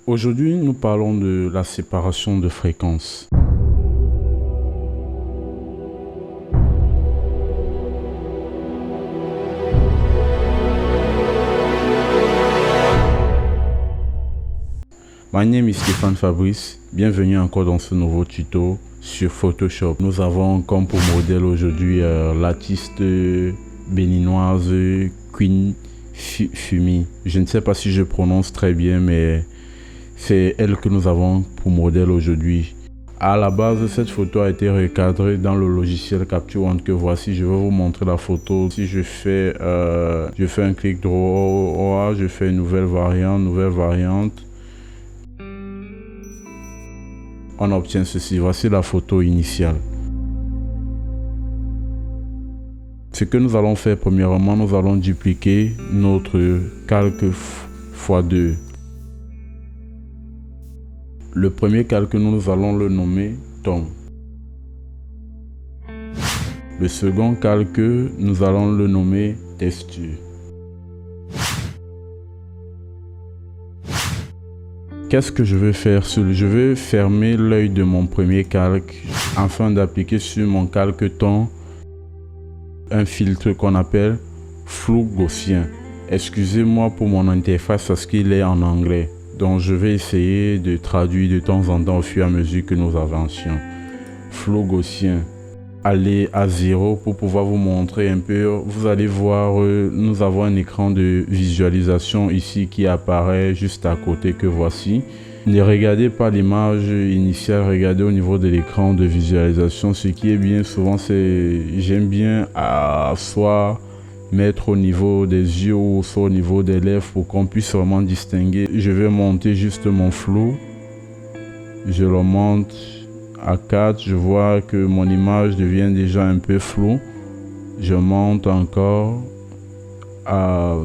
Aujourd'hui, nous parlons de la séparation de fréquences. My name is Stéphane Fabrice, bienvenue encore dans ce nouveau tuto sur Photoshop. Nous avons comme pour modèle aujourd'hui l'artiste béninoise Queen Fumi. Je ne sais pas si je prononce très bien, mais c'est elle que nous avons pour modèle aujourd'hui. À la base, cette photo a été recadrée dans le logiciel Capture One que voici. Je vais vous montrer la photo. Si je fais un clic droit, je fais une nouvelle variante. On obtient ceci. Voici la photo initiale. Ce que nous allons faire premièrement, nous allons dupliquer notre calque x2. Le premier calque, nous allons le nommer ton. Le second calque, nous allons le nommer texture. Qu'est-ce que je vais faire? Je vais fermer l'œil de mon premier calque afin d'appliquer sur mon calque ton un filtre qu'on appelle flou gaussien. Excusez-moi pour mon interface parce qu'il est en anglais. Donc je vais essayer de traduire de temps en temps au fur et à mesure que nous avancions. Flou gaussien. Allez à 0 pour pouvoir vous montrer un peu. Vous allez voir, nous avons un écran de visualisation ici qui apparaît juste à côté que voici. Ne regardez pas l'image initiale, regardez au niveau de l'écran de visualisation. Ce qui est bien souvent, c'est j'aime bien soit mettre au niveau des yeux ou soit au niveau des lèvres pour qu'on puisse vraiment distinguer. Je vais monter juste mon flou. Je le monte à 4, je vois que mon image devient déjà un peu floue. Je monte encore à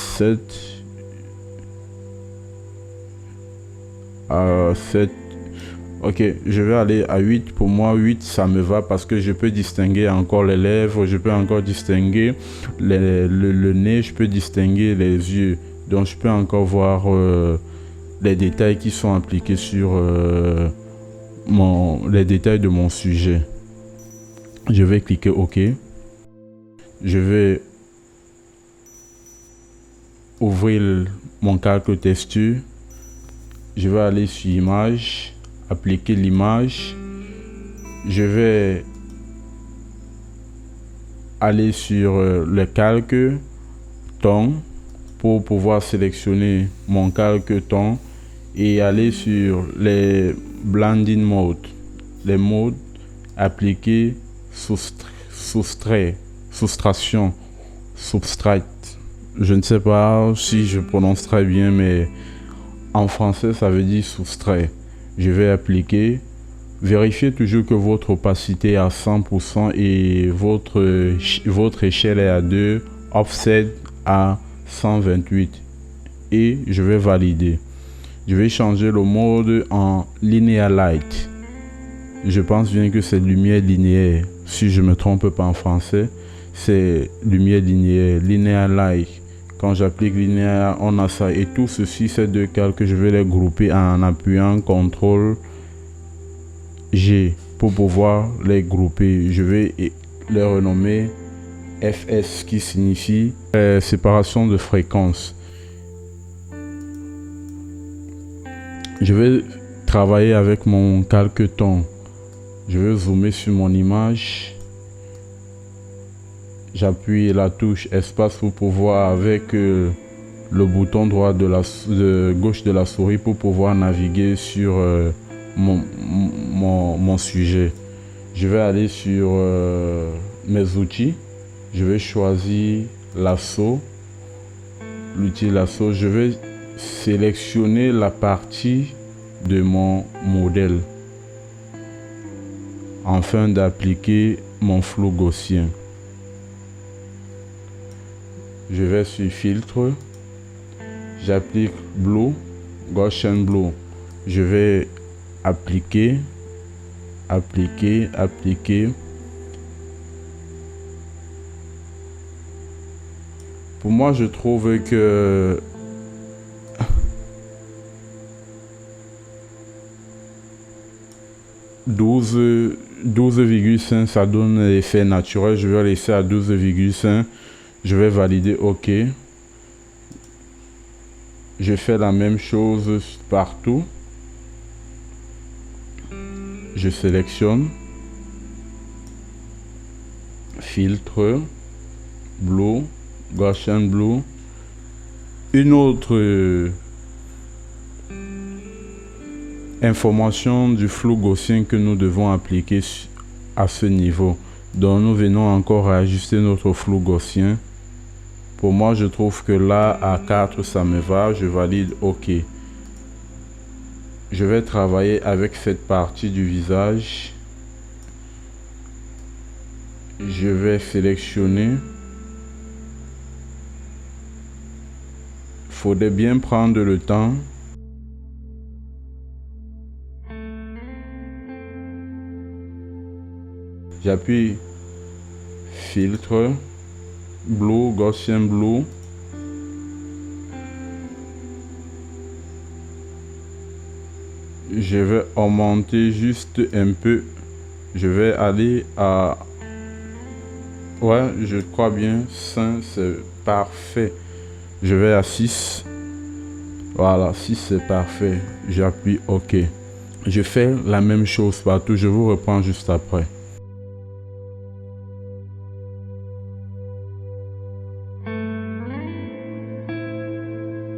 7. Ok, je vais aller à 8. Pour moi, 8, ça me va parce que je peux distinguer encore les lèvres, je peux encore distinguer le nez, je peux distinguer les yeux. Donc, je peux encore voir les détails qui sont appliqués sur les détails de mon sujet. Je vais cliquer OK. Je vais ouvrir mon calque texture. Je vais aller sur image, appliquer l'image. Je vais aller sur le calque ton pour pouvoir sélectionner mon calque ton et aller sur les blending mode, les modes appliquer soustraction, subtract. Je ne sais pas si je prononce très bien, mais en français ça veut dire soustraire. Je vais appliquer. Vérifiez toujours que votre opacité est à 100% et votre échelle est à 2, offset à 128 et je vais valider. Je vais changer le mode en linear light. Je pense bien que c'est lumière linéaire. Si je ne me trompe pas en français, c'est lumière linéaire, linear light. Quand j'applique linéaire, on a ça. Et tout ceci, ces deux calques, je vais les grouper en appuyant CTRL G pour pouvoir les grouper. Je vais les renommer FS qui signifie séparation de fréquences. Je vais travailler avec mon calque ton. Je vais zoomer sur mon image. J'appuie la touche espace pour pouvoir avec le bouton droit de gauche de la souris pour pouvoir naviguer sur mon sujet. Je vais aller sur mes outils. Je vais choisir lasso. L'outil lasso. Je vais sélectionner la partie de mon modèle afin d'appliquer mon flou gaussien. Je vais sur filtre, j'applique blue, Gaussian blue. Je vais appliquer. Pour moi, je trouve que 12,5, ça donne l'effet naturel. Je vais laisser à 12,5. Je vais valider OK. Je fais la même chose partout. Je sélectionne. Filtre. Blue. Gaussian Blue. Une autre information du flou gaussien que nous devons appliquer à ce niveau. Donc nous venons encore à ajuster notre flou gaussien. Pour moi, je trouve que là, à 4, ça me va. Je valide OK. Je vais travailler avec cette partie du visage. Je vais sélectionner. Il faudrait bien prendre le temps. J'appuie filtre, blue, Gaussian Blue. Je vais augmenter juste un peu. Je vais aller à... Ouais, je crois bien, 5, c'est parfait. Je vais à 6. Voilà, 6 c'est parfait. J'appuie OK. Je fais la même chose partout. Je vous reprends juste après.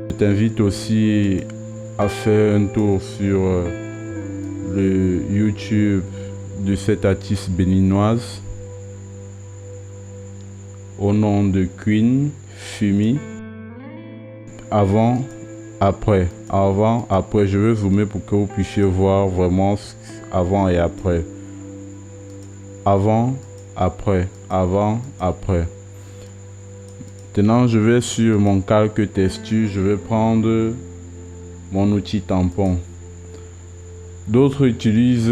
Je t'invite aussi à faire un tour sur le YouTube de cette artiste béninoise au nom de Queen Fumi. Avant, après. Avant, après. Je vais zoomer pour que vous puissiez voir vraiment avant et après. Avant, après. Avant, après. Maintenant, je vais sur mon calque texture. Je vais prendre mon outil tampon. D'autres utilisent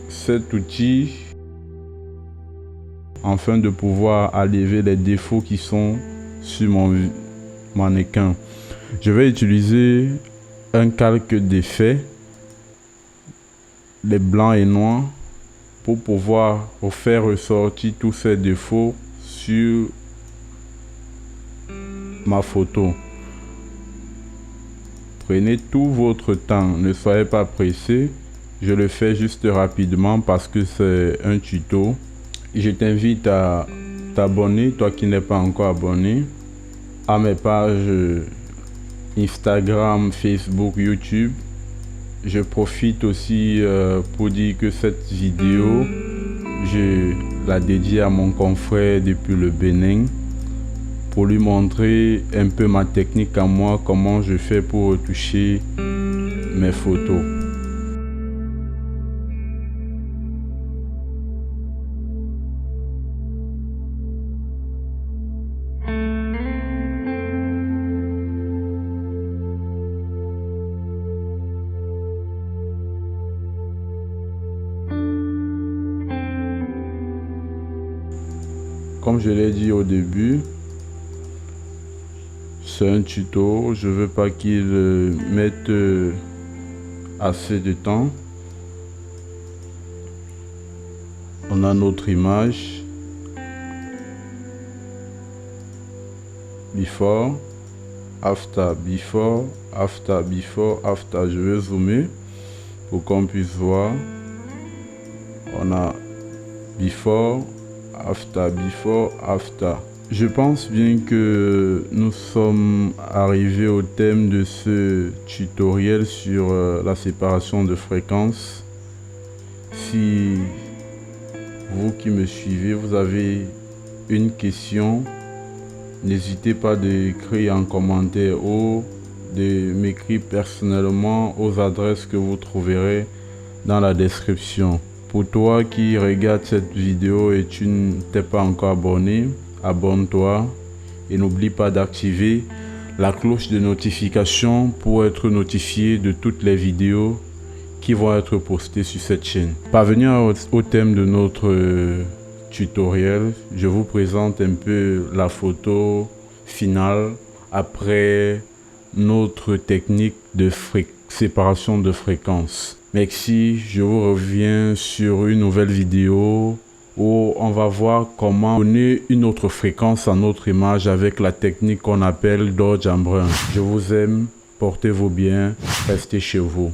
cet outil afin de pouvoir enlever les défauts qui sont sur mon mannequin. Je vais utiliser un calque d'effet, les blancs et noirs, pour pouvoir faire ressortir tous ces défauts sur ma photo. Prenez tout votre temps, ne soyez pas pressé. Je le fais juste rapidement parce que c'est un tuto. Je t'invite à t'abonner, toi qui n'es pas encore abonné, à mes pages Instagram, Facebook, YouTube. Je profite aussi pour dire que cette vidéo, je la dédie à mon confrère depuis le Bénin, pour lui montrer un peu ma technique à moi, comment je fais pour retoucher mes photos. Comme je l'ai dit au début, c'est un tuto, je veux pas qu'il mette assez de temps. On a notre image. Before, after, before, after, before, after. Je vais zoomer pour qu'on puisse voir. On a before, after, before, after. Je pense bien que nous sommes arrivés au thème de ce tutoriel sur la séparation de fréquences. Si vous qui me suivez, vous avez une question, n'hésitez pas d'écrire en commentaire ou de m'écrire personnellement aux adresses que vous trouverez dans la description. Pour toi qui regarde cette vidéo et tu ne t'es pas encore abonné, abonne-toi et n'oublie pas d'activer la cloche de notification pour être notifié de toutes les vidéos qui vont être postées sur cette chaîne. Parvenir au thème de notre tutoriel, je vous présente un peu la photo finale après notre technique de séparation de fréquences. Merci, je vous reviens sur une nouvelle vidéo où on va voir comment donner une autre fréquence à notre image avec la technique qu'on appelle Dodge en brun. Je vous aime, portez-vous bien, restez chez vous.